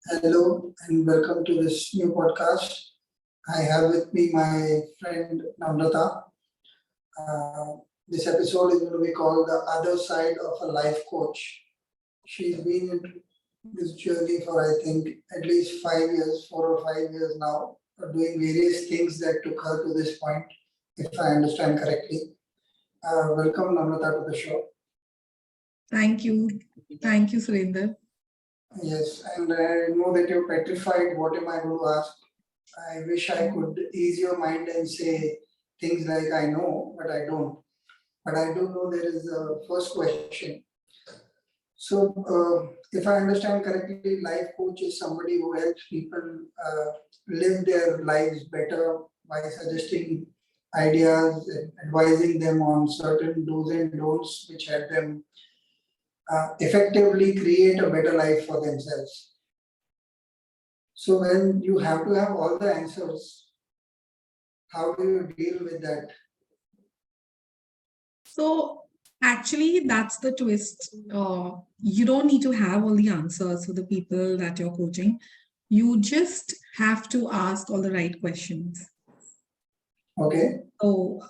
Hello and welcome to this new podcast. I have with me my friend Namrata. This episode is going to be called The Other Side of a Life Coach. She's been in this journey for, I think, at least 5 years, 4 or 5 years now, doing various things that took her to this point, if I understand correctly. Welcome, Namrata, to the show. Thank you. Thank you, Surinder. Yes, and I know that you're petrified. What am I going to ask? I wish I could ease your mind and say things like I know, but I don't. But I do know there is a first question. So, if I understand correctly, life coach is somebody who helps people live their lives better by suggesting ideas, and advising them on certain do's and don'ts, which help them effectively create a better life for themselves. So, when you have to have all the answers, how do you deal with that? So actually, that's the twist. You don't need to have all the answers for the people that you're coaching. You just have to ask all the right questions. Okay. So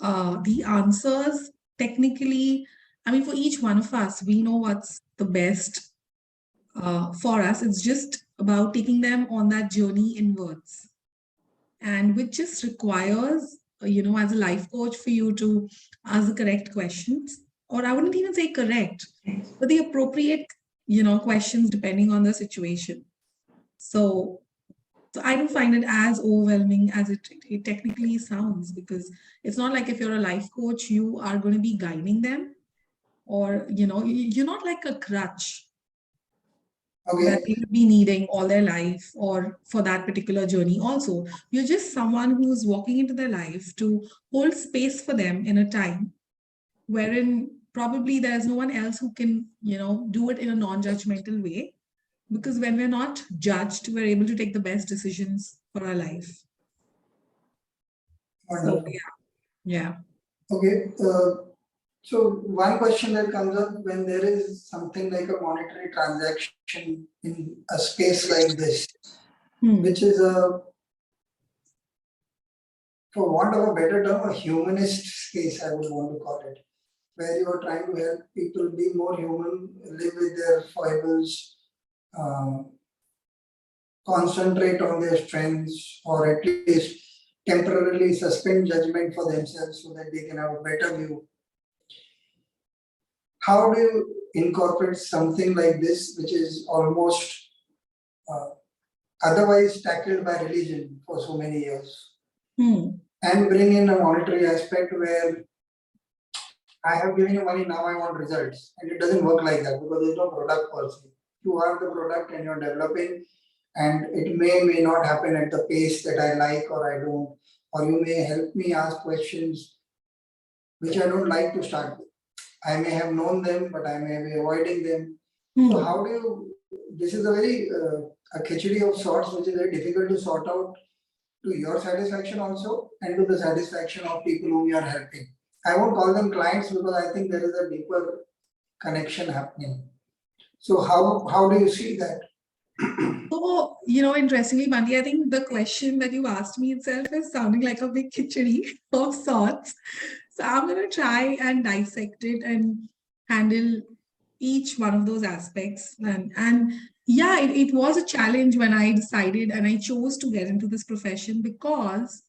the answers, technically, I mean, for each one of us, we know what's the best for us. It's just about taking them on that journey inwards. And which just requires, as a life coach, for you to ask the correct questions, or I wouldn't even say correct, but the appropriate, questions depending on the situation. So I don't find it as overwhelming as it technically sounds, because it's not like if you're a life coach, you are going to be guiding them, or, you're not like a crutch that Okay. they will be needing all their life or for that particular journey. Also, you're just someone who's walking into their life to hold space for them in a time wherein probably there's no one else who can, do it in a non-judgmental way. Because when we're not judged, we're able to take the best decisions for our life. So, Wonderful. yeah. Okay. So one question that comes up when there is something like a monetary transaction in a space like this, which is for want of a better term, a humanist space, I would want to call it, where you are trying to help people be more human, live with their foibles, concentrate on their strengths, or at least temporarily suspend judgment for themselves so that they can have a better view. How do you incorporate something like this, which is almost uh, otherwise tackled by religion for so many years, and bring in a monetary aspect where I have given you money, now I want results? And it doesn't work like that because there's no product per se. You have the product and you're developing, and it may not happen at the pace that I like or I don't, or you may help me ask questions which I don't like to start with. I may have known them, but I may be avoiding them. So how do you? This is a very a khichdi of sorts, which is very difficult to sort out to your satisfaction also, and to the satisfaction of people whom you are helping. I won't call them clients because I think there is a deeper connection happening. So how do you see that? So, interestingly, Mandi, I think the question that you asked me itself is sounding like a big khichdi of sorts. So I'm going to try and dissect it and handle each one of those aspects. And yeah, it was a challenge when I decided and I chose to get into this profession, because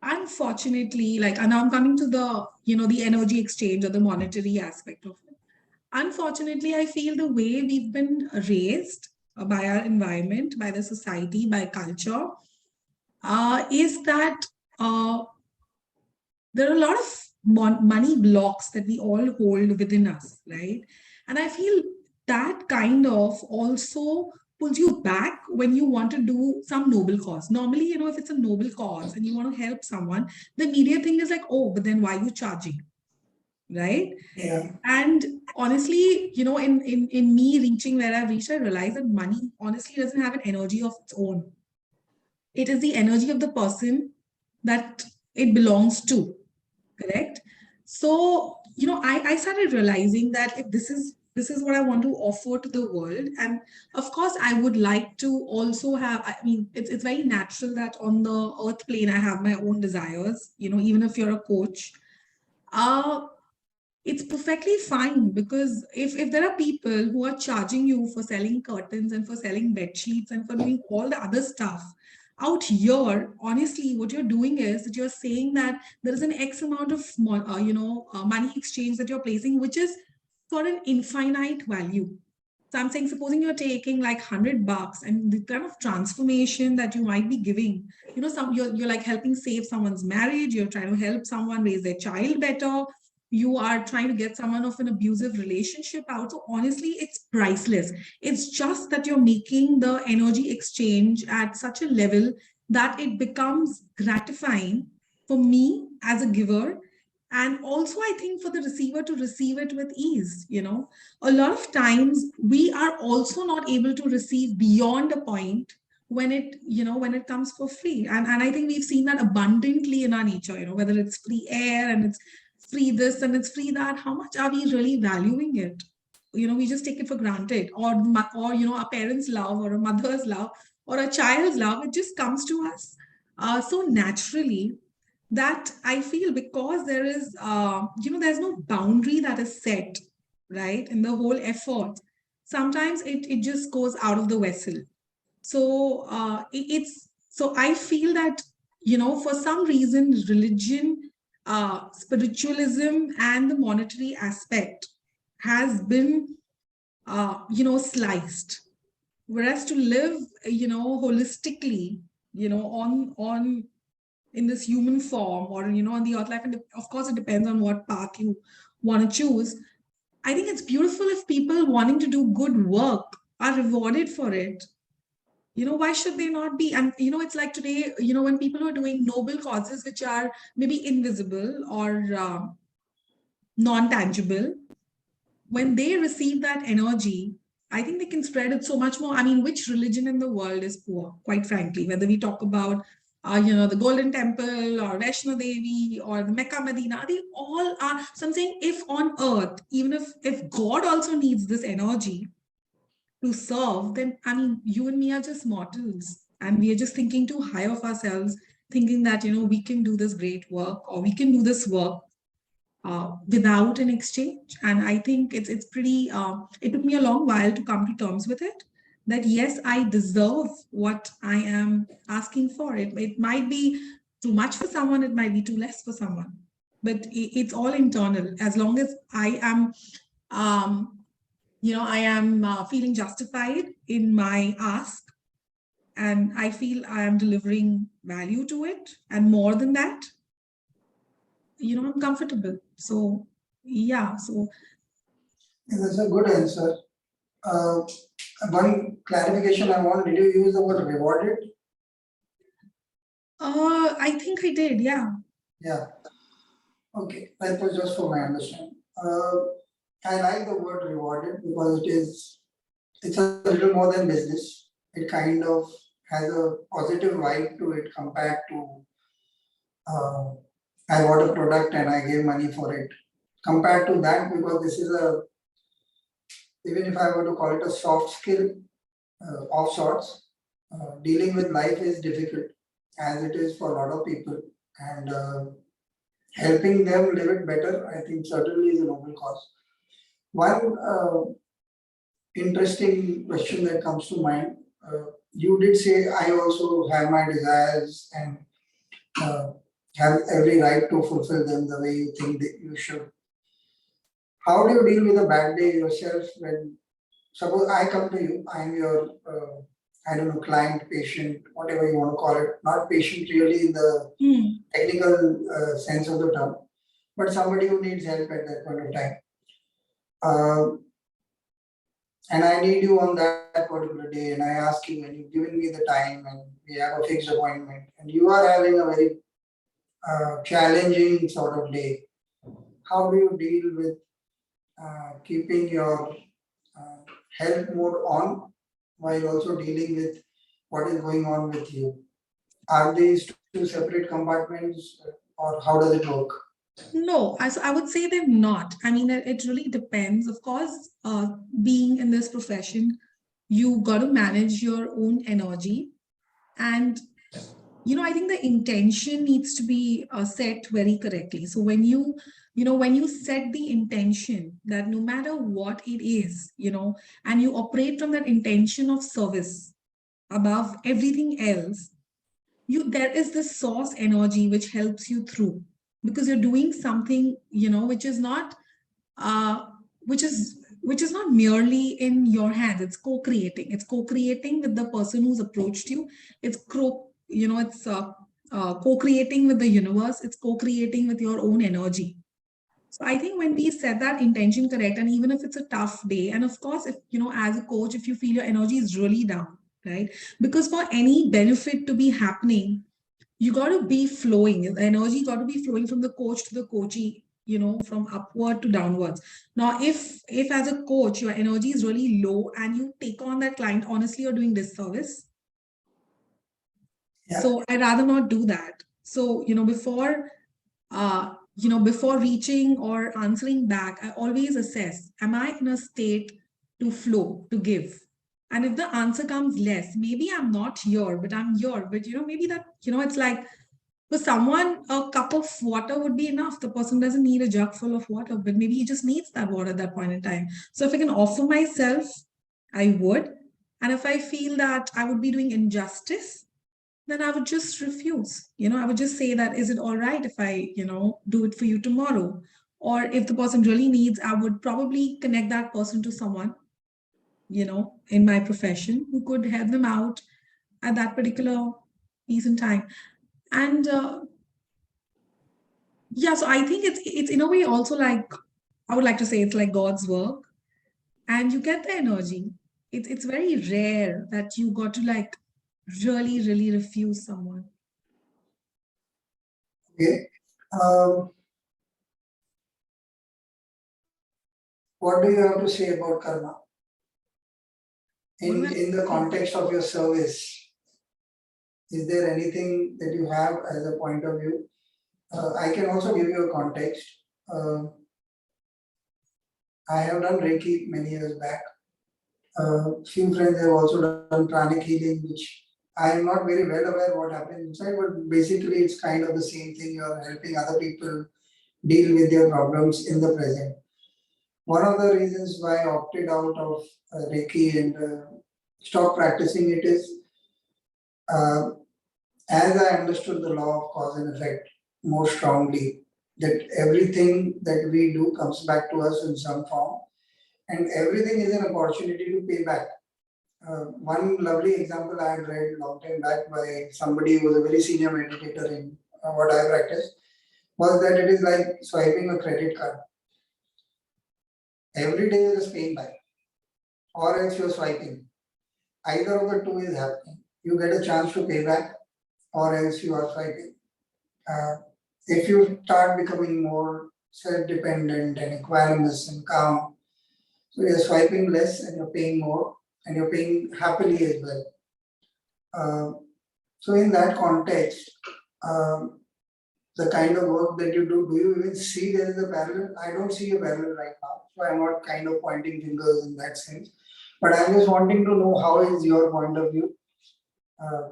unfortunately, and now I'm coming to the energy exchange or the monetary aspect of it. Unfortunately, I feel the way we've been raised by our environment, by the society, by culture, is that there are a lot of money blocks that we all hold within us, right? And I feel that kind of also pulls you back when you want to do some noble cause. Normally, if it's a noble cause and you want to help someone, the immediate thing is like, oh, but then why are you charging? Right? Yeah. And honestly, in me reaching where I've reached, I realized that money honestly doesn't have an energy of its own. It is the energy of the person that it belongs to. Correct? So, I started realizing that if this is this is what I want to offer to the world. And of course, I would like to also have, I mean, it's very natural that on the earth plane, I have my own desires, even if you're a coach. Uh, it's perfectly fine, because if there are people who are charging you for selling curtains and for selling bed sheets and for doing all the other stuff out here, honestly, what you're doing is that you're saying that there is an X amount of money exchange that you're placing, which is for an infinite value. So I'm saying, supposing you're taking like $100 and the kind of transformation that you might be giving, you're like helping save someone's marriage, you're trying to help someone raise their child better, you are trying to get someone of an abusive relationship out. So honestly, it's priceless. It's just that you're making the energy exchange at such a level that it becomes gratifying for me as a giver. And also, I think for the receiver to receive it with ease, a lot of times we are also not able to receive beyond a point when it comes for free. And I think we've seen that abundantly in our nature, whether it's free air and it's free this and it's free that, how much are we really valuing it? We just take it for granted. Or our parents' love, or a mother's love, or a child's love, it just comes to us so naturally that I feel, because there is there's no boundary that is set, right, in the whole effort. Sometimes it just goes out of the vessel. So it's so I feel that, for some reason, religion, spiritualism, and the monetary aspect has been sliced. Whereas to live, holistically, on in this human form, or on the earth life, and of course it depends on what path you want to choose. I think it's beautiful if people wanting to do good work are rewarded for it. Why should they not be? And it's like today, when people are doing noble causes which are maybe invisible or non-tangible, when they receive that energy, I think they can spread it so much more. I mean, which religion in the world is poor, quite frankly? Whether we talk about, the Golden Temple or Vaishno Devi or the Mecca, Medina, they all are. So I'm saying, if on earth, even if God also needs this energy to serve, then I mean, you and me are just mortals, and we are just thinking too high of ourselves, thinking that we can do this great work, or we can do this work without an exchange. And I think it's pretty. It took me a long while to come to terms with it. That yes, I deserve what I am asking for. It might be too much for someone. It might be too less for someone. But it's all internal. As long as I am, I am feeling justified in my ask, and I feel I am delivering value to it, and more than that, I'm comfortable. So yeah, so That's a good answer. Uh, One clarification I want, did you use the word rewarded? I think I did, yeah. Yeah. Okay, that was just for my understanding. I like the word rewarded because it's a little more than business. It kind of has a positive vibe to it compared to I bought a product and I gave money for it. Compared to that, because this is even if I were to call it a soft skill of sorts, dealing with life is difficult as it is for a lot of people. And helping them live it better, I think certainly is a noble cause. One interesting question that comes to mind, you did say I also have my desires and uh, have every right to fulfill them the way you think that you should. How do you deal with a bad day yourself when, suppose I come to you, I am your, I don't know, client, patient, whatever you want to call it, not patient really in the technical sense of the term, but somebody who needs help at that point of time. And I need you on that particular day, and I ask you, and you've given me the time, and we have a fixed appointment, and you are having a very challenging sort of day. How do you deal with keeping your health mode on while also dealing with what is going on with you? Are these two separate compartments, or how does it work? No, I would say they're not. I mean, it really depends. Of course, being in this profession, you got to manage your own energy. And, I think the intention needs to be set very correctly. So when you set the intention that no matter what it is, and you operate from that intention of service above everything else, there is this source energy which helps you through, because you're doing something which is not uh which is not merely in your hands. It's co-creating with the person who's approached you. It's co-creating with the universe. It's co-creating with your own energy. So I think when we set that intention correct, and even if it's a tough day, and of course, if as a coach, if you feel your energy is really down, right? Because for any benefit to be happening, you got to be flowing. The energy got to be flowing from the coach to the coachee, from upward to downwards. Now, if as a coach your energy is really low and you take on that client, honestly, you're doing disservice. Yeah. So I'd rather not do that. So before reaching or answering back, I always assess, am I in a state to flow, to give? And if the answer comes less, maybe I'm not here, but I'm here. But maybe that, it's like, for someone, a cup of water would be enough. The person doesn't need a jug full of water, but maybe he just needs that water at that point in time. So if I can offer myself, I would. And if I feel that I would be doing injustice, then I would just refuse. I would just say that, is it all right if I, do it for you tomorrow? Or if the person really needs, I would probably connect that person to someone, in my profession who could help them out at that particular piece in time. And yeah, so I think it's in a way also like, I would like to say it's like God's work, and you get the energy. It's very rare that you got to like really, really refuse someone. Okay. What do you have to say about karma in the context of your service? Is there anything that you have as a point of view? I can also give you a context. I have done Reiki many years back. Few friends have also done pranic healing, which I am not very well aware what happens inside, but basically it's kind of the same thing. You are helping other people deal with their problems in the present. One of the reasons why I opted out of Reiki and stopped practicing it is, as I understood the law of cause and effect more strongly, that everything that we do comes back to us in some form, and everything is an opportunity to pay back. One lovely example I had read a long time back by somebody who was a very senior meditator in what I practice was that it is like swiping a credit card. Every day you're just paying back, or else you're swiping. Either of the two is happening. You get a chance to pay back, or else you are swiping. If you start becoming more self-dependent and equanimous and calm, so you're swiping less and you're paying more, and you're paying happily as well. So in that context, the kind of work that you do you even see there is a parallel? I don't see a parallel right now, so I'm not kind of pointing fingers in that sense. But I'm just wanting to know, how is your point of view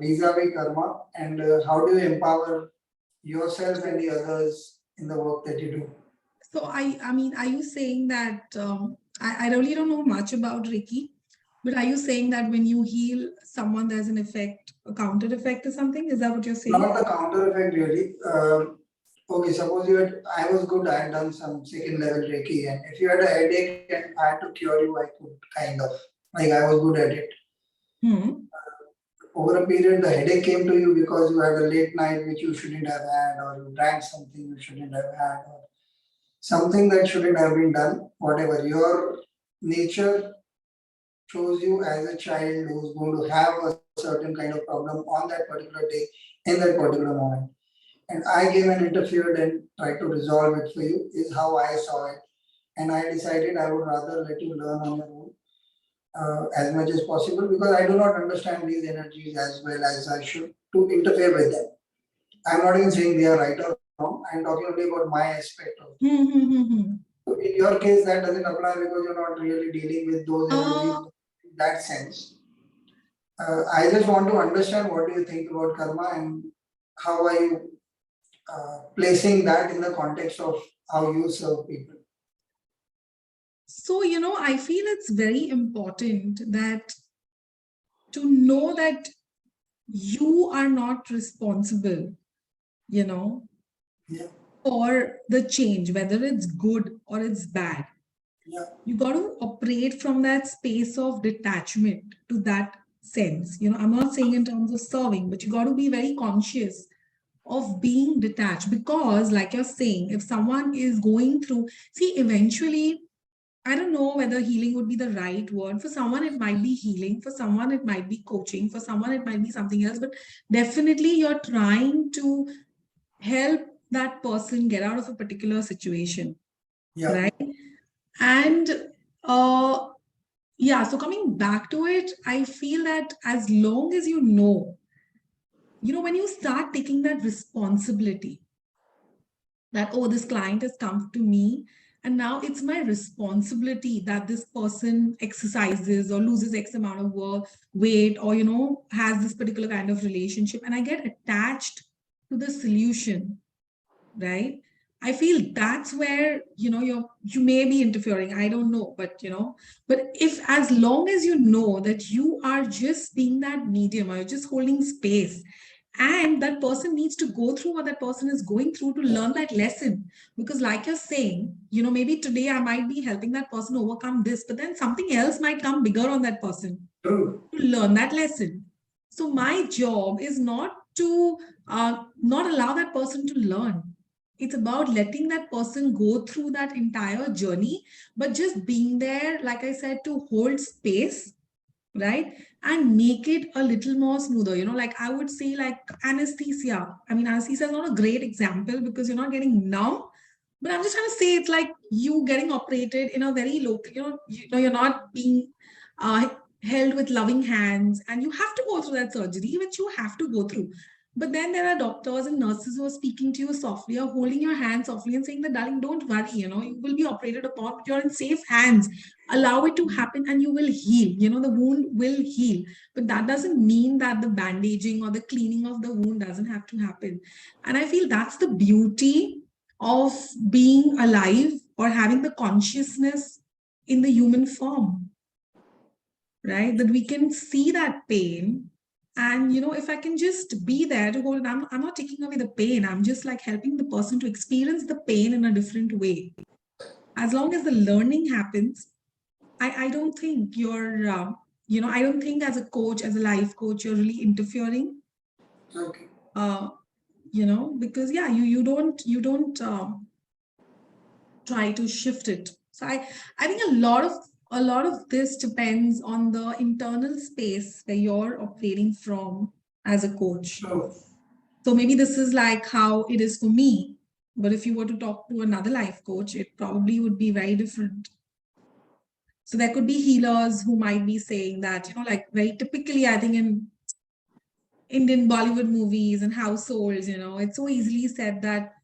vis-a-vis karma, and how do you empower yourself and the others in the work that you do? So I mean, are you saying that I really don't know much about Reiki, but are you saying that when you heal someone, there's an effect, a counter effect or something? Is that what you're saying? Not the counter effect really. Okay, suppose I was good, I had done some second level Reiki, and if you had a headache and I had to cure you, I could kind of, like I was good at it. Over a period, the headache came to you because you had a late night which you shouldn't have had, or you drank something you shouldn't have had, or something that shouldn't have been done. Whatever, your nature chose you as a child who's going to have a certain kind of problem on that particular day, in that particular moment. And I came and interfered and tried to resolve it for you, is how I saw it. And I decided I would rather let you learn on your own as much as possible, because I do not understand these energies as well as I should to interfere with them. I'm not even saying they are right or wrong. I'm talking only about my aspect of it. So in your case, that doesn't apply because you're not really dealing with those energies in that sense. I just want to understand what do you think about karma and how are you placing that in the context of how you serve people. So, I feel it's very important that to know that you are not responsible, Yeah. for the change, whether it's good or it's bad. Yeah. You got to operate from that space of detachment to that sense. I'm not saying in terms of serving, but you got to be very conscious of being detached because, like you're saying, if someone is going through, see, eventually, I don't know whether healing would be the right word. For someone, it might be healing. For someone, it might be coaching. For someone, it might be something else. But definitely, you're trying to help that person get out of a particular situation. Yeah. Right. And yeah, so coming back to it, I feel that as long as when you start taking that responsibility, that, oh, this client has come to me, and now it's my responsibility that this person exercises or loses X amount of weight or, has this particular kind of relationship, and I get attached to the solution, right? I feel that's where, you may be interfering. I don't know, but, but if as long as you know that you are just being that medium or you're just holding space, and that person needs to go through what that person is going through to learn that lesson. Because like you're saying, maybe today I might be helping that person overcome this, but then something else might come bigger on that person to learn that lesson. So my job is not to not allow that person to learn. It's about letting that person go through that entire journey, but just being there, like I said, to hold space, right? And make it a little more smoother. Like I would say, like anesthesia. I mean, anesthesia is not a great example because you're not getting numb, but I'm just trying to say it's like you getting operated in a very local, you're not being held with loving hands, and you have to go through that surgery, which you have to go through. But then there are doctors and nurses who are speaking to you softly, or holding your hand softly and saying that, darling, don't worry, you will be operated upon, but you're in safe hands. Allow it to happen and you will heal. The wound will heal. But that doesn't mean that the bandaging or the cleaning of the wound doesn't have to happen. And I feel that's the beauty of being alive or having the consciousness in the human form, right? That we can see that pain. And, if I can just be there to hold it, I'm not taking away the pain. I'm just like helping the person to experience the pain in a different way. As long as the learning happens, I don't think you're, I don't think as a coach, as a life coach, you're really interfering. Okay. Because yeah, you don't try to shift it. So I think a lot of this depends on the internal space where you're operating from as a coach. Sure. So maybe this is like how it is for me, but if you were to talk to another life coach, it probably would be very different. So there could be healers who might be saying that, like very typically, I think in Indian Bollywood movies and households, it's so easily said that,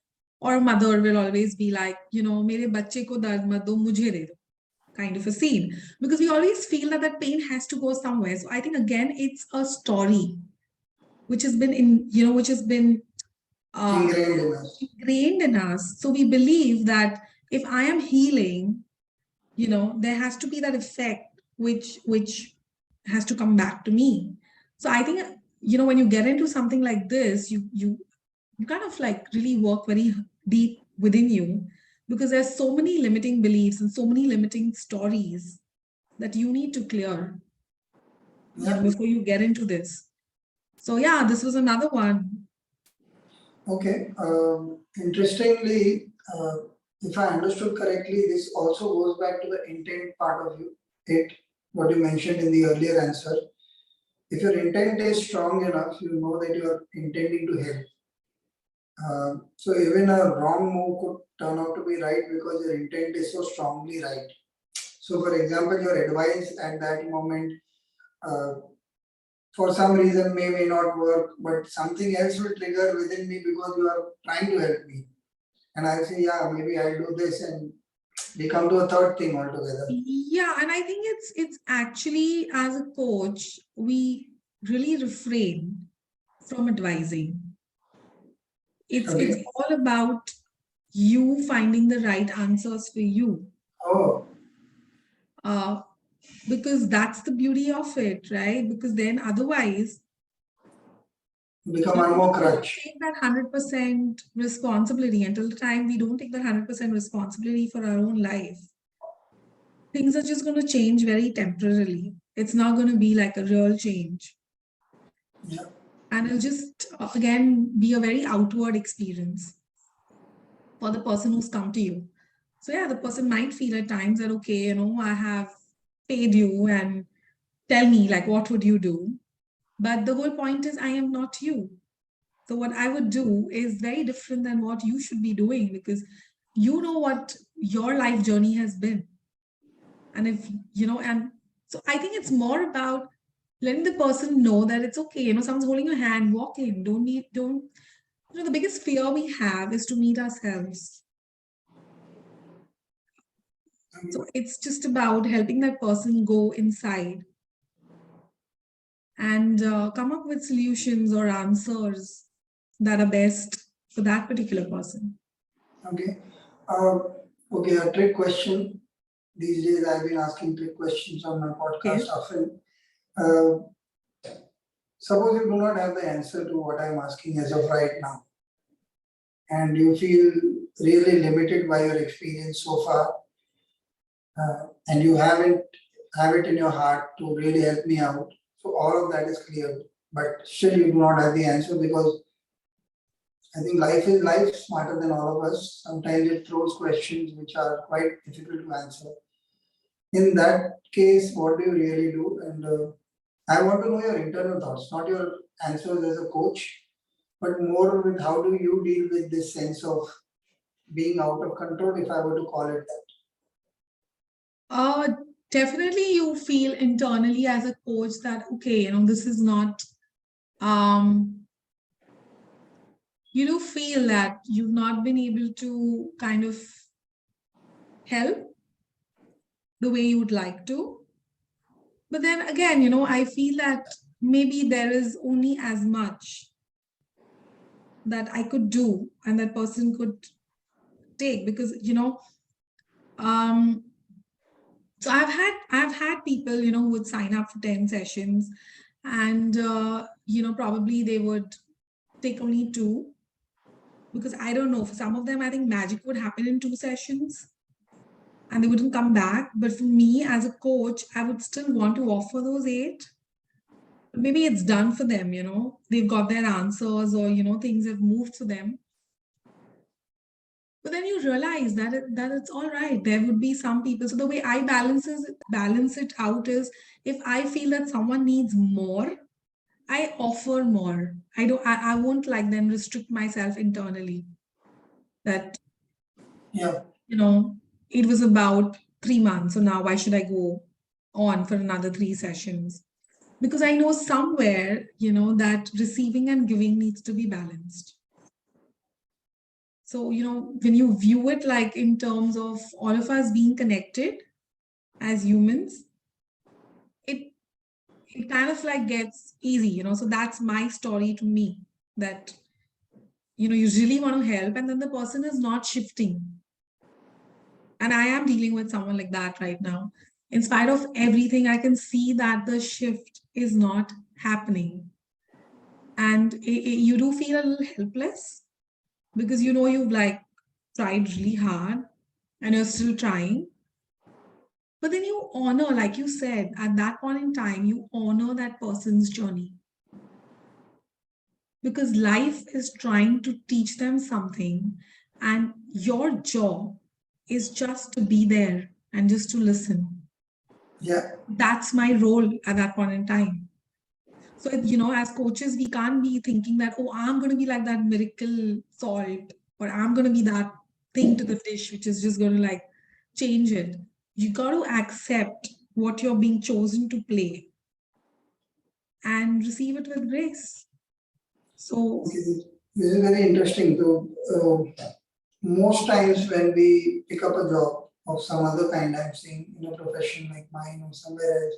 or mother will always be like, mere bacche ko dard mat do, mujhe de do, kind of a scene. Because we always feel that that pain has to go somewhere. So I think, again, it's a story which has been ingrained in us. So we believe that if I am healing, there has to be that effect which has to come back to me. So I think, when you get into something like this, you kind of like really work very deep within you, because there's so many limiting beliefs and so many limiting stories that you need to clear before you get into this. So yeah, this was another one. Okay. Interestingly, if I understood correctly, this also goes back to the intent part of what you mentioned in the earlier answer. If your intent is strong enough, you know that you are intending to help. So even a wrong move could turn out to be right because your intent is so strongly right. So for example, your advice at that moment, for some reason may not work, but something else will trigger within me because you are trying to help me. And I say, yeah, maybe I'll do this, and we come to a third thing altogether. Yeah, and I think it's actually, as a coach, we really refrain from advising. It's all about you finding the right answers for you. Oh. Because that's the beauty of it, right? Because then otherwise, become one more crutch. Take that 100% responsibility. Until the time we don't take that 100% responsibility for our own life, things are just going to change very temporarily. It's not going to be like a real change. Yeah. And it'll just, again, be a very outward experience for the person who's come to you. So yeah, the person might feel at times that, okay, you know, I have paid you and tell me, like, what would you do? But the whole point is, I am not you. So what I would do is very different than what you should be doing, because you know what your life journey has been. And if, you know, and so I think it's more about letting the person know that it's okay. You know, someone's holding your hand, walk in, you know, the biggest fear we have is to meet ourselves. So it's just about helping that person go inside and come up with solutions or answers that are best for that particular person. Okay. Okay, a trick question. These days I've been asking trick questions on my podcast often. Suppose you do not have the answer to what I'm asking as of right now, and you feel really limited by your experience so far, and you haven't have it in your heart to really help me out. So all of that is clear, but still you do not have the answer, because I think life smarter than all of us. Sometimes it throws questions which are quite difficult to answer. In that case, what do you really do? And I want to know your internal thoughts, not your answers as a coach, but more with how do you deal with this sense of being out of control, if I were to call it that. Definitely you feel internally as a coach that, okay, you know, this is not, you do feel that you've not been able to kind of help the way you would like to. But then again, you know, I feel that maybe there is only as much that I could do and that person could take, because, you know, so I've had people, you know, who would sign up for 10 sessions and, you know, probably they would take only 2, because I don't know, for some of them, I think magic would happen in 2 sessions and they wouldn't come back. But for me as a coach, I would still want to offer those 8. Maybe it's done for them, you know, they've got their answers, or, you know, things have moved for them. But then you realize that it's all right. There would be some people. So the way I balance it out is, if I feel that someone needs more, I offer more. I won't like then restrict myself internally. That, Yeah. you know, it was about 3 months, so now why should I go on for another 3 sessions? Because I know somewhere, you know, that receiving and giving needs to be balanced. So, you know, when you view it like in terms of all of us being connected as humans, it kind of like gets easy, you know. So that's my story to me, that, you know, you really want to help and then the person is not shifting. And I am dealing with someone like that right now. In spite of everything, I can see that the shift is not happening. And you do feel a little helpless, because, you know, you've like tried really hard and you're still trying. But then you honor, like you said, at that point in time, you honor that person's journey. Because life is trying to teach them something, and your job is just to be there and just to listen. Yeah. That's my role at that point in time. So, you know, as coaches, we can't be thinking that, oh, I'm going to be like that miracle salt, or I'm going to be that thing to the dish, which is just going to like change it. You got to accept what you're being chosen to play and receive it with grace. So, okay. This is very interesting. So, most times when we pick up a job of some other kind, I'm saying in a profession like mine or somewhere else,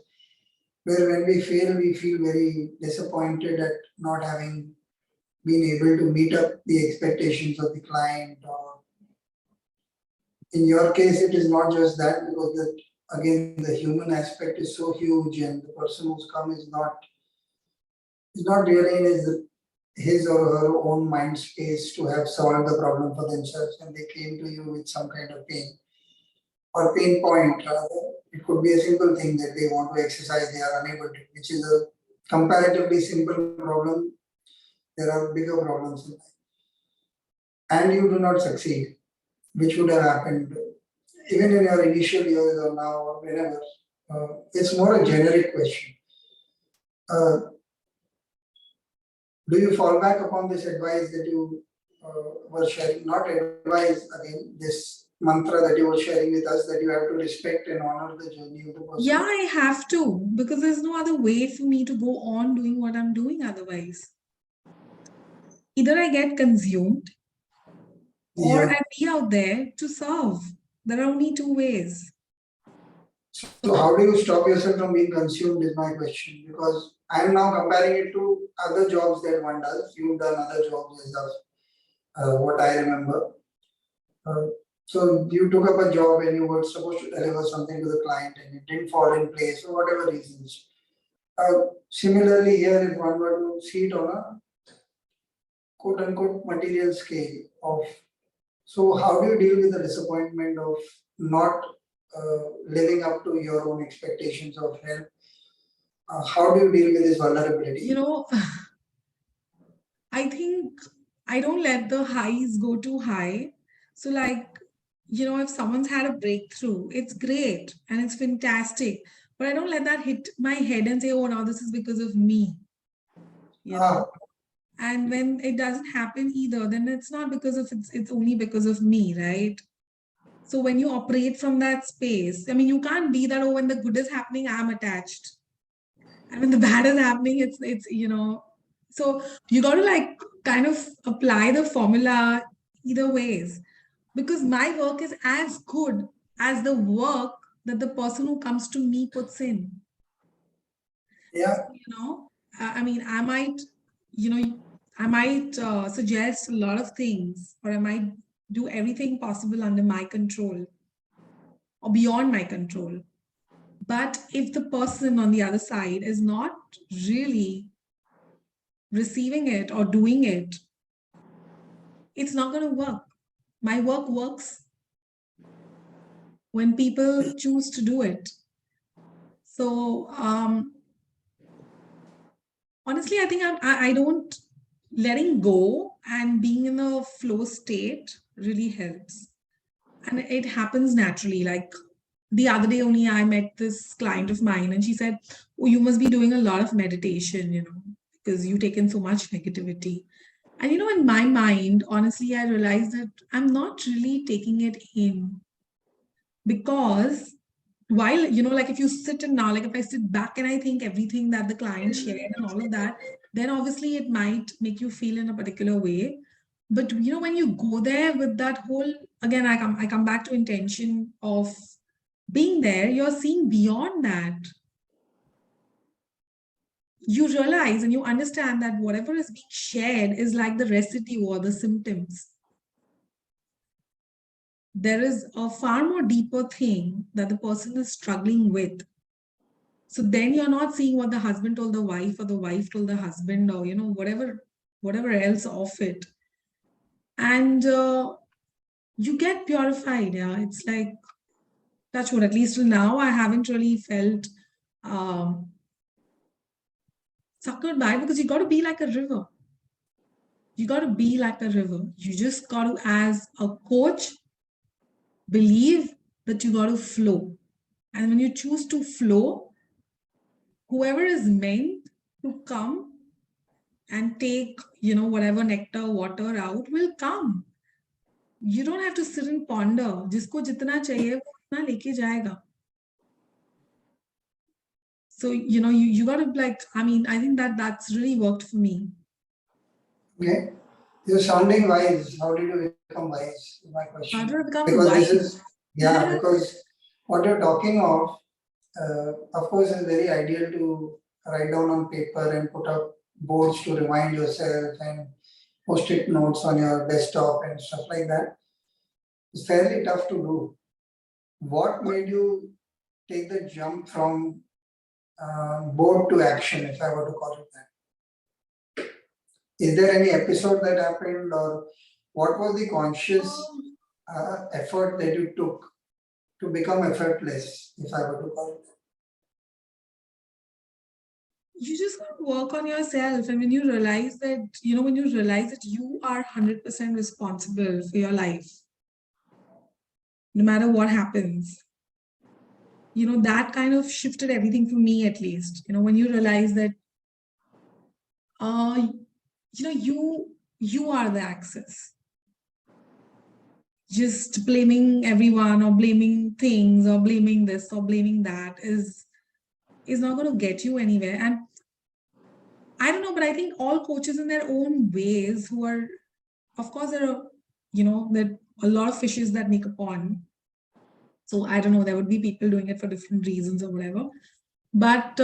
where when we fail, we feel very disappointed at not having been able to meet up the expectations of the client. Or in your case, it is not just that, because again, the human aspect is so huge, and the person who's come is not really in his or her own mind space to have solved the problem for themselves, and they came to you with some kind of pain or pain point rather. It could be a simple thing that they want to exercise, they are unable to, which is a comparatively simple problem. There are bigger problems in life. And you do not succeed, which would have happened even in your initial years or now or whenever. It's more a generic question. Uh, do you fall back upon this advice that you were sharing? Not advice, again, this mantra that you were sharing with us, that you have to respect and honor the journey of the person. Yeah, I have to, because there's no other way for me to go on doing what I'm doing otherwise. Either I get consumed or I be out there to serve. There are only two ways. So how do you stop yourself from being consumed is my question, because I am now comparing it to other jobs that one does. You've done other jobs as of what I remember. So you took up a job and you were supposed to deliver something to the client and it didn't fall in place for whatever reasons. Similarly here, if one were to see it on a quote unquote material scale of, so how do you deal with the disappointment of not living up to your own expectations of help? How do you deal with this vulnerability? You know, I think I don't let the highs go too high. So, like, you know, if someone's had a breakthrough, it's great and it's fantastic. But I don't let that hit my head and say, oh, now this is because of me. You know? And when it doesn't happen either, then it's not because of it's only because of me, right? So when you operate from that space, I mean, you can't be that, oh, when the good is happening, I'm attached. And when the bad is happening, it's you know, so you got to like kind of apply the formula either ways, because my work is as good as the work that the person who comes to me puts in. Yeah. So, you know, I mean, I might, you know, I might suggest a lot of things, or I might do everything possible under my control or beyond my control. But if the person on the other side is not really receiving it or doing it, it's not going to work. My work works when people choose to do it. So honestly, I think I don't, letting go and being in a flow state really helps. And it happens naturally. Like the other day only, I met this client of mine and she said, oh, you must be doing a lot of meditation, you know, because you take in so much negativity. And, you know, in my mind, honestly, I realized that I'm not really taking it in, because while, you know, like if you sit and now, like if I sit back and I think everything that the client shared and all of that, then obviously it might make you feel in a particular way. But, you know, when you go there with that whole, again, I come back to intention of being there, you're seeing beyond that. You realize and you understand that whatever is being shared is like the residue or the symptoms. There is a far more deeper thing that the person is struggling with. So then you're not seeing what the husband told the wife or the wife told the husband, or, you know, whatever else of it. And you get purified. Yeah, it's like, touch wood, at least till now, I haven't really felt suckered by it, because you got to be like a river. You got to be like a river. You just got to, as a coach, believe that you got to flow. And when you choose to flow, whoever is meant to come and take, you know, whatever nectar, water out will come. You don't have to sit and ponder. जिसको जितना चाहिए वो उतना लेके जाएगा. So, you know, you got to like, I mean, I think that's really worked for me. Okay. You're sounding wise. How did you become wise? Is my question. How do I become Because wise? this is, yeah, because what you're talking of course, is very ideal to write down on paper and put up boards to remind yourself and post-it notes on your desktop and stuff like that. It's fairly tough to do. What made you take the jump from board to action, if I were to call it that? Is there any episode that happened, or what was the conscious effort that you took to become effortless, if I were to call it that? You just got to work on yourself. And when you realize that, when you realize that you are 100% responsible for your life, no matter what happens, that kind of shifted everything for me, at least. When you realize that, you are the axis. Just blaming everyone or blaming things or blaming this or blaming that is not going to get you anywhere. And I don't know, but I think all coaches in their own ways who are, of course, there are, there are a lot of fishes that make a pond. So I don't know, there would be people doing it for different reasons or whatever. But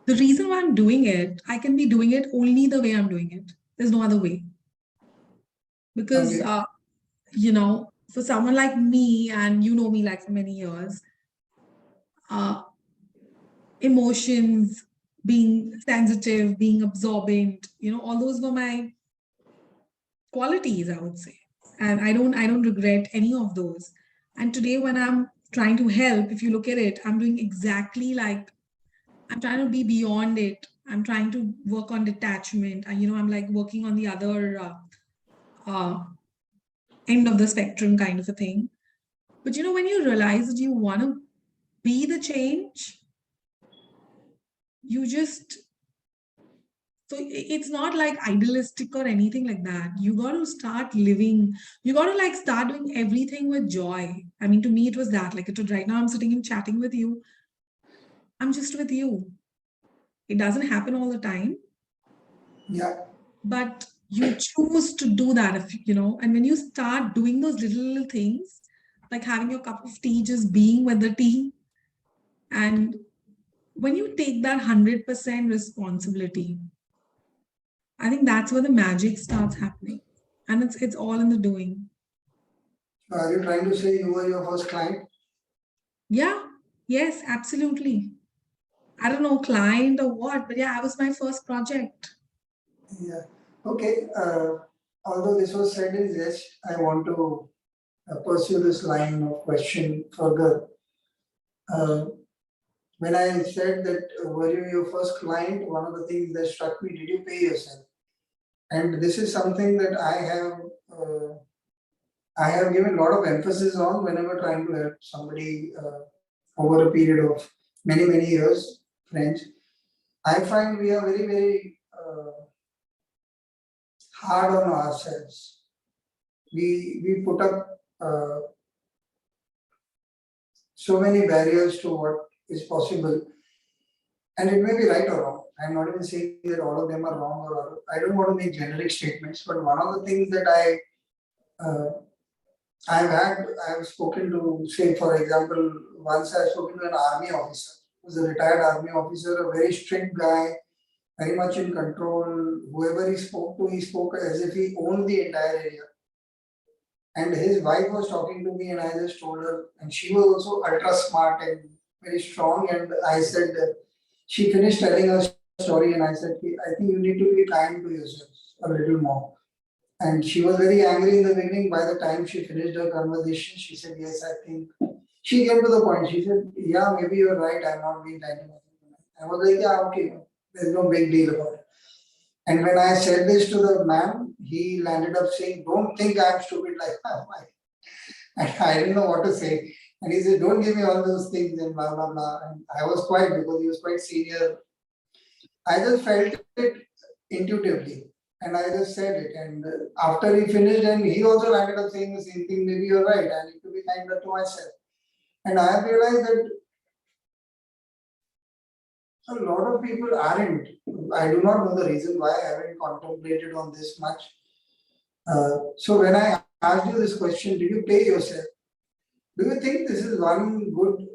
the reason why I'm doing it, I can be doing it only the way I'm doing it. There's no other way. Because, for someone like me, and you know me like for many years, emotions, being sensitive, being absorbent, all those were my qualities, I would say. And I don't regret any of those. And today when I'm trying to help, if you look at it, I'm doing exactly like, I'm trying to be beyond it. I'm trying to work on detachment. And, I'm like working on the other end of the spectrum kind of a thing. But, when you realize that you want to be the change, you just, so it's not like idealistic or anything like that. You got to start living. You got to like start doing everything with joy. I mean, to me, it was that. Like, right now I'm sitting and chatting with you. I'm just with you. It doesn't happen all the time. Yeah. But you choose to do that, and when you start doing those little things, like having your cup of tea, just being with the tea, and when you take that 100% responsibility, I think that's where the magic starts happening. And it's all in the doing. Are you trying to say you were your first client? Yeah, yes, absolutely. I don't know, client or what, but yeah, I was my first project. Yeah. Okay. Although this was said in jest, I want to pursue this line of question further. When I said that were you your first client, one of the things that struck me, did you pay yourself? And this is something that I have given a lot of emphasis on whenever trying to help somebody over a period of many years, friends. I find we are very hard on ourselves. We put up so many barriers to what is possible, and it may be right or wrong. I'm not even saying that all of them are wrong, or I don't want to make generic statements. But one of the things that I've spoken to, say for example, once I've spoken to an army officer, who's a retired army officer, a very strict guy, very much in control. Whoever he spoke to, he spoke as if he owned the entire area. And his wife was talking to me, and I just told her, and she was also ultra smart and very strong. And I said, she finished telling her story, and I said, I think you need to be kind to yourself a little more. And she was very angry in the beginning. By the time she finished her conversation, she said, yes, I think. She came to the point. She said, yeah, maybe you're right. I'm not being kind enough. I was like, yeah, okay. There's no big deal about it. And when I said this to the man, he landed up saying, don't think I'm stupid like that. And I didn't know what to say. And he said, don't give me all those things and blah, blah, blah. And I was quiet because he was quite senior. I just felt it intuitively. And I just said it. And after he finished, and he also landed up saying the same thing, maybe you're right. I need to be kinder to myself. And I have realized that A lot of people aren't. I do not know the reason why. I haven't contemplated on this much. So when I asked you this question, did you pay yourself? Do you think this is one good?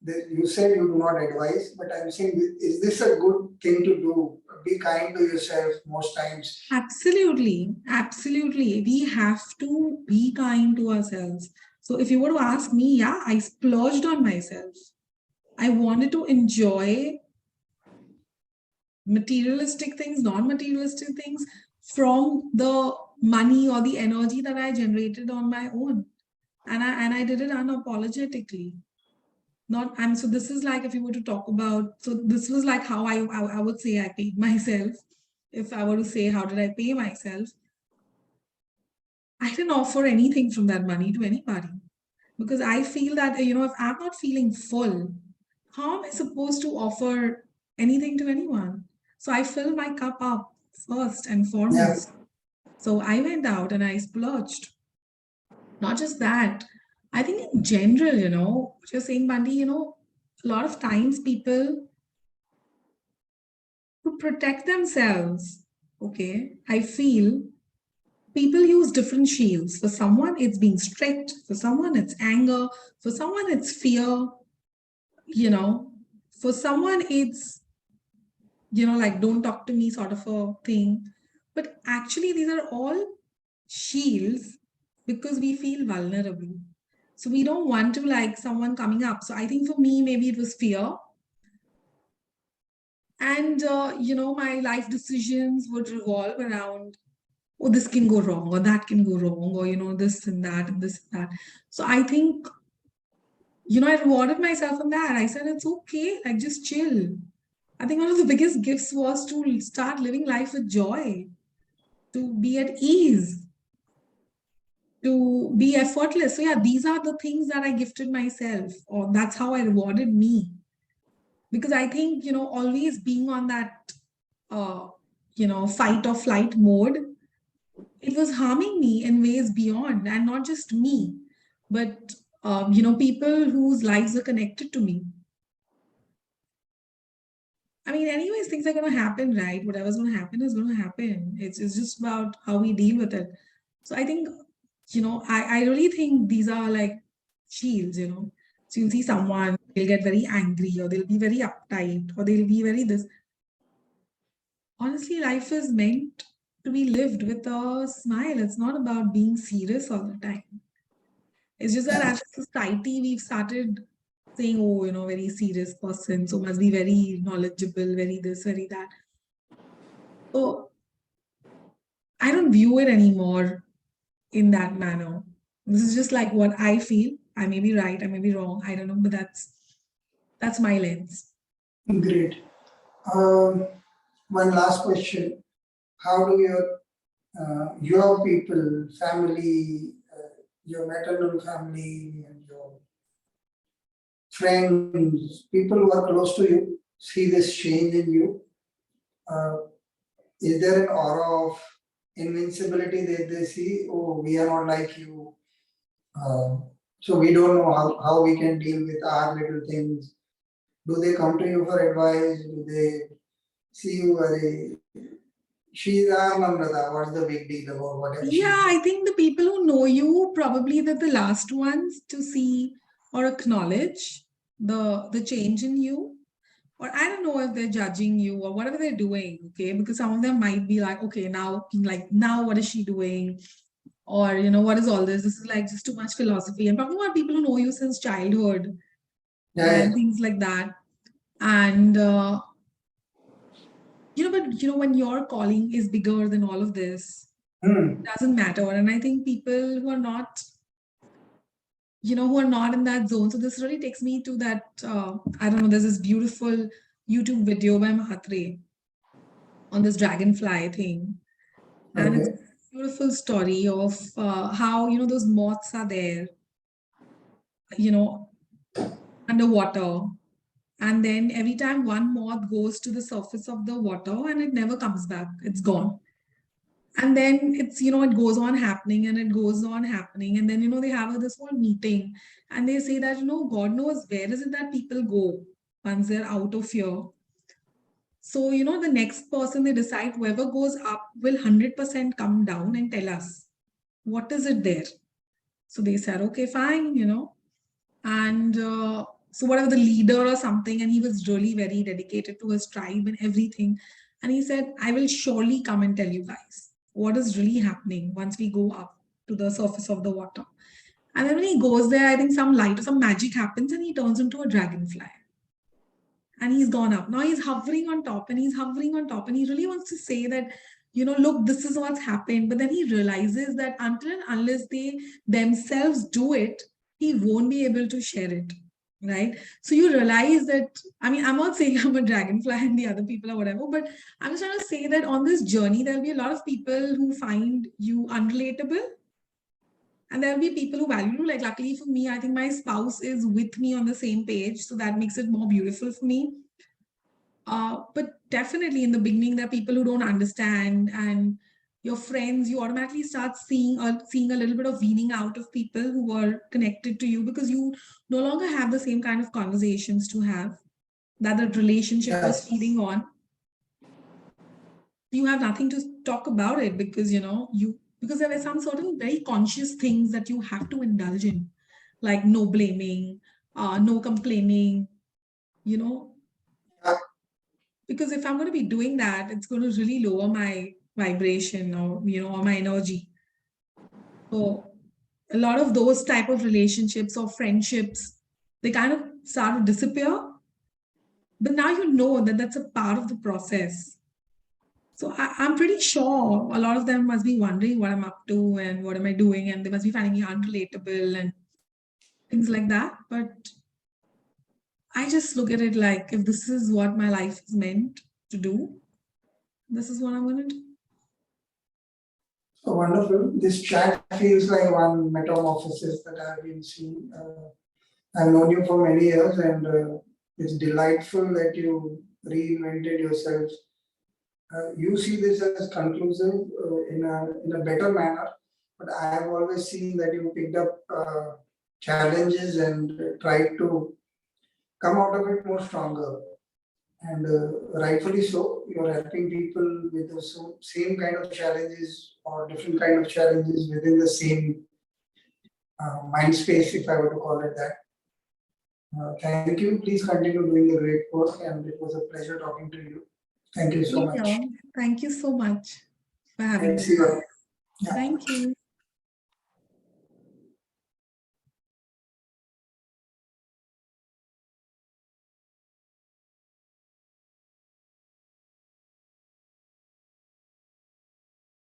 You said you do not advise, but I'm saying, is this a good thing to do? Be kind to yourself most times. Absolutely. Absolutely. We have to be kind to ourselves. So if you were to ask me, yeah, I splurged on myself. I wanted to enjoy materialistic things, non-materialistic things from the money or the energy that I generated on my own. And I did it unapologetically. Not and so this is like if you were to talk about, so this was like how I would say I paid myself. If I were to say how did I pay myself, I didn't offer anything from that money to anybody because I feel that if I'm not feeling full, how am I supposed to offer anything to anyone? So I fill my cup up first and foremost. Yeah. So I went out and I splurged. Not just that, I think in general, what you're saying, Bundy, a lot of times people to protect themselves, okay, I feel people use different shields. For someone, it's being strict. For someone, it's anger. For someone, it's fear. For someone, it's, like, don't talk to me sort of a thing. But actually, these are all shields because we feel vulnerable. So we don't want to like someone coming up. So I think for me, maybe it was fear. And, my life decisions would revolve around, oh, this can go wrong, or that can go wrong, or, this and that, and this and that. So I think, I rewarded myself on that. I said, it's okay, like just chill. I think one of the biggest gifts was to start living life with joy, to be at ease, to be effortless. So yeah, these are the things that I gifted myself, or that's how I rewarded me. Because I think, always being on that, fight or flight mode, it was harming me in ways beyond, and not just me, but, people whose lives are connected to me. I mean, anyways, things are going to happen, right? Whatever's going to happen is going to happen. It's just about how we deal with it. So I think, I really think these are like shields, So you'll see someone, they'll get very angry, or they'll be very uptight, or they'll be very this. Honestly, life is meant to be lived with a smile. It's not about being serious all the time. It's just that as a society, we've started saying, oh, very serious person, so must be very knowledgeable, very this, very that. So I don't view it anymore in that manner. This is just like what I feel. I may be right, I may be wrong, I don't know, but that's my lens. Great. One last question. How do your people, family, your maternal family, and your friends, people who are close to you, see this change in you? Is there an aura of invincibility that they see? Oh, we are not like you. So we don't know how we can deal with our little things. Do they come to you for advice? Do they see you very, she's our Namrata, what's the big deal about whatever she Yeah, I think the people who know you probably they're the last ones to see or acknowledge the change in you. Or I don't know if they're judging you or whatever they're doing, okay? Because some of them might be like, okay, now what is she doing? Or, what is all this? This is like just too much philosophy. I'm talking about people who know you since childhood and things like that. And, but, when your calling is bigger than all of this, it doesn't matter. And I think people who are not, who are not in that zone. So this really takes me to that, I don't know, there's this beautiful YouTube video by Mahatre on this dragonfly thing. And it's a beautiful story of how, those moths are there, underwater. And then every time one moth goes to the surface of the water and it never comes back, it's gone. And then it's, it goes on happening and it goes on happening. And then, they have this whole meeting and they say that, God knows where is it that people go once they're out of here. So, you know, the next person they decide, whoever goes up will 100% come down and tell us, what is it there? So they said, okay, fine, you know. And so whatever the leader or something, and he was really very dedicated to his tribe and everything. And he said, I will surely come and tell you guys what is really happening once we go up to the surface of the water. And then when he goes there, I think some light or some magic happens and he turns into a dragonfly. And he's gone up. Now he's hovering on top and he's hovering on top. And he really wants to say that, you know, look, this is what's happened. But then he realizes that until and unless they themselves do it, he won't be able to share it. Right. So you realize that, I mean, I'm not saying I'm a dragonfly and the other people or whatever, but I'm just trying to say that on this journey, there'll be a lot of people who find you unrelatable. And there'll be people who value you. Like, luckily for me, I think my spouse is with me on the same page. So that makes it more beautiful for me. But definitely in the beginning, there are people who don't understand, and your friends, you automatically start seeing a little bit of weaning out of people who are connected to you, because you no longer have the same kind of conversations to have that the relationship was feeding on. You have nothing to talk about it because, you know, because there are some certain very conscious things that you have to indulge in, like no blaming, no complaining, you know. Because if I'm going to be doing that, it's going to really lower my vibration, or, you know, or my energy. So a lot of those type of relationships or friendships, they kind of start to disappear. But now you know that that's a part of the process. So I'm pretty sure a lot of them must be wondering what I'm up to and what am I doing, and they must be finding me unrelatable and things like that. But I just look at it like, if this is what my life is meant to do, this is what I'm going to do. So wonderful. This chat feels like one metamorphosis that I've been seeing. I've known you for many years, and it's delightful that you reinvented yourself. You see this as conclusive in a better manner, but I have always seen that you picked up challenges and tried to come out of it more stronger. And rightfully so, you're helping people with the same kind of challenges or different kind of challenges within the same mind space, if I were to call it that. Thank you. Please continue doing the great work, and it was a pleasure talking to you. Thank you so much. Thank you so much for having me. See you. Yeah. Thank you.